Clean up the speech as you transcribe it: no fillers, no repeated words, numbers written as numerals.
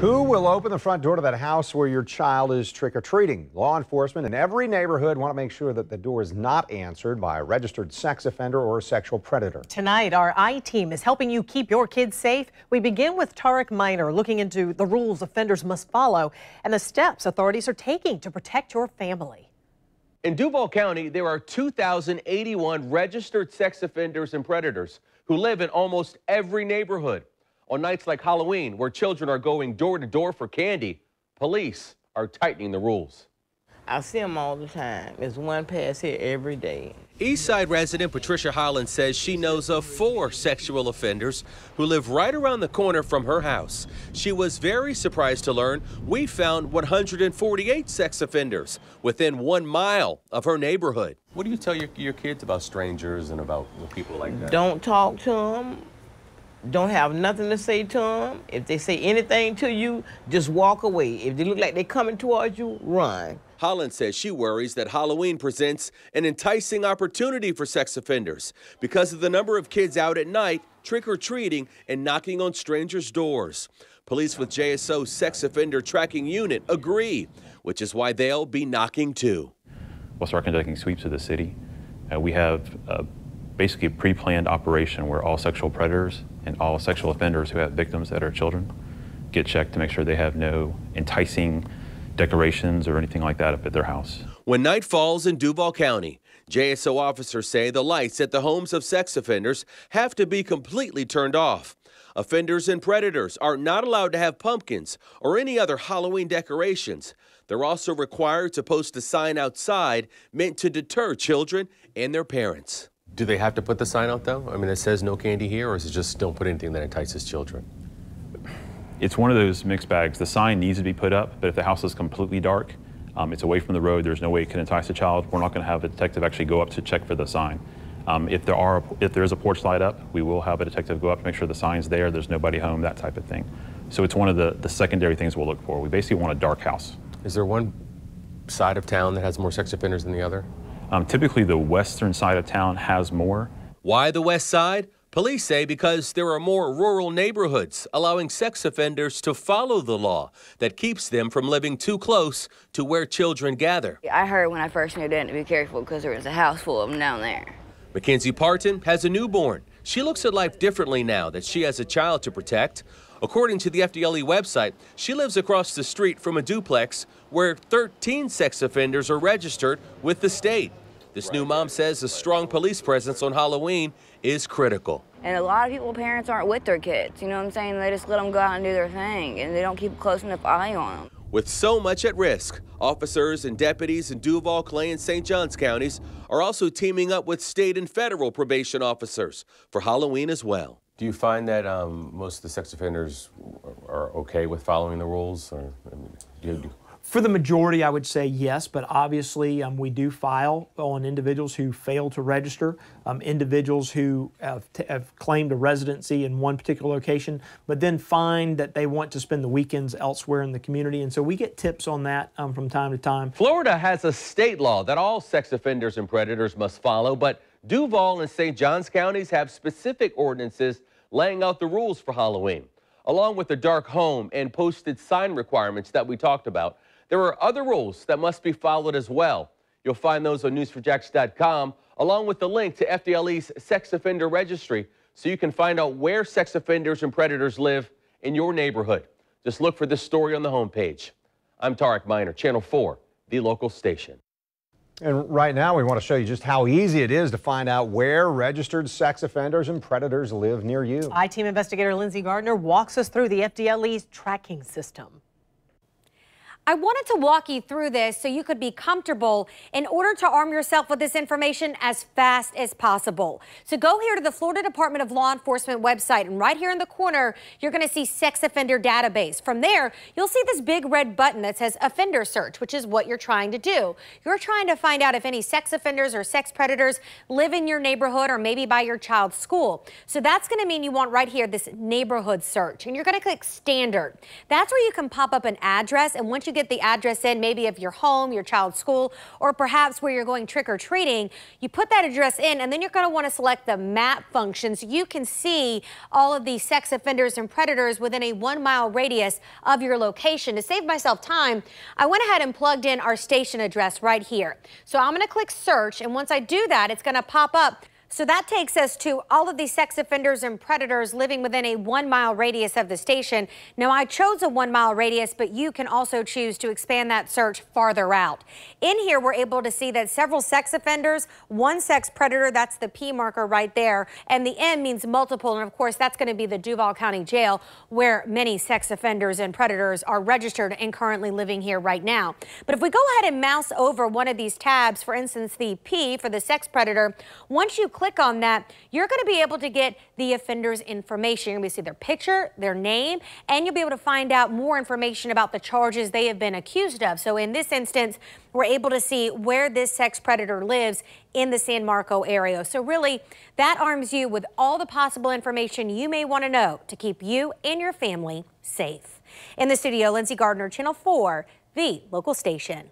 Who will open the front door to that house where your child is trick-or-treating? Law enforcement in every neighborhood want to make sure that the door is not answered by a registered sex offender or sexual predator. Tonight, our I-Team is helping you keep your kids safe. We begin with Tarek Miner, looking into the rules offenders must follow and the steps authorities are taking to protect your family. In Duval County, there are 2,081 registered sex offenders and predators who live in almost every neighborhood. On nights like Halloween, where children are going door to door for candy, police are tightening the rules. I see them all the time. There's one pass here every day. Eastside resident Patricia Holland says she knows of 4 sexual offenders who live right around the corner from her house. She was very surprised to learn we found 148 sex offenders within 1 mile of her neighborhood. What do you tell your kids about strangers and about people like that? Don't talk to them. Don't have nothing to say to them. If they say anything to you, just walk away. If they look like they're coming towards you, run. Holland says she worries that Halloween presents an enticing opportunity for sex offenders because of the number of kids out at night trick-or-treating and knocking on strangers' doors. Police with JSO Sex Offender Tracking Unit agree, which is why they'll be knocking too. We'll start conducting sweeps of the city. We have basically a pre-planned operation where all sexual predators and all sexual offenders who have victims that are children get checked to make sure they have no enticing decorations or anything like that up at their house. When night falls in Duval County, JSO officers say the lights at the homes of sex offenders have to be completely turned off. Offenders and predators are not allowed to have pumpkins or any other Halloween decorations. They're also required to post a sign outside meant to deter children and their parents. Do they have to put the sign out, though? I mean, it says no candy here, or is it just don't put anything that entices children? It's one of those mixed bags. The sign needs to be put up, but if the house is completely dark, it's away from the road, there's no way it can entice a child, we're not going to have a detective actually go up to check for the sign. If there is a porch light up, we will have a detective go up to make sure the sign's there, there's nobody home, that type of thing. So it's one of the secondary things we'll look for. We basically want a dark house. Is there one side of town that has more sex offenders than the other? Typically, the western side of town has more. Why the west side? Police say because there are more rural neighborhoods, allowing sex offenders to follow the law that keeps them from living too close to where children gather. I heard when I first moved in to be careful because there was a house full of them down there. Mackenzie Parton has a newborn. She looks at life differently now that she has a child to protect. According to the FDLE website, she lives across the street from a duplex where 13 sex offenders are registered with the state. This new mom says a strong police presence on Halloween is critical. And a lot of people, parents aren't with their kids, you know what I'm saying? They just let them go out and do their thing, and they don't keep a close enough eye on them. With so much at risk, officers and deputies in Duval, Clay, and St. Johns counties are also teaming up with state and federal probation officers for Halloween as well. Do you find that most of the sex offenders are okay with following the rules? Or, For the majority, I would say yes, but obviously we do file on individuals who fail to register, individuals who have claimed a residency in one particular location, but then find that they want to spend the weekends elsewhere in the community. And so we get tips on that from time to time. Florida has a state law that all sex offenders and predators must follow, but Duval and St. Johns counties have specific ordinances laying out the rules for Halloween. Along with the dark home and posted sign requirements that we talked about, there are other rules that must be followed as well. You'll find those on news4jax.com, along with the link to FDLE's Sex Offender Registry, so you can find out where sex offenders and predators live in your neighborhood. Just look for this story on the homepage. I'm Tarek Miner, Channel 4, the local station. And right now, we want to show you just how easy it is to find out where registered sex offenders and predators live near you. I-Team investigator Lindsay Gardner walks us through the FDLE's tracking system. I wanted to walk you through this so you could be comfortable in order to arm yourself with this information as fast as possible. So go here to the Florida Department of Law Enforcement website, and right here in the corner, you're going to see Sex Offender Database. From there, you'll see this big red button that says Offender Search, which is what you're trying to do. You're trying to find out if any sex offenders or sex predators live in your neighborhood or maybe by your child's school. So that's going to mean you want right here this neighborhood search, and you're going to click Standard. That's where you can pop up an address, and once you get get the address in, maybe of your home, your child's school, or perhaps where you're going trick-or-treating. You put that address in, and then you're going to want to select the map function so you can see all of these sex offenders and predators within a 1-mile radius of your location. To save myself time, I went ahead and plugged in our station address right here. So I'm going to click search, and once I do that, it's going to pop up. So that takes us to all of these sex offenders and predators living within a 1-mile radius of the station. Now, I chose a 1-mile radius, but you can also choose to expand that search farther out. In here, we're able to see that several sex offenders, 1 sex predator, that's the P marker right there, and the M means multiple, and of course, that's going to be the Duval County Jail, where many sex offenders and predators are registered and currently living here right now. But if we go ahead and mouse over one of these tabs, for instance, the P for the sex predator, once you click on that, you're going to be able to get the offender's information. You're going to see their picture, their name, and you'll be able to find out more information about the charges they have been accused of. So in this instance, we're able to see where this sex predator lives in the San Marco area. So really, that arms you with all the possible information you may want to know to keep you and your family safe. In the studio, Lindsay Gardner, Channel 4, the local station.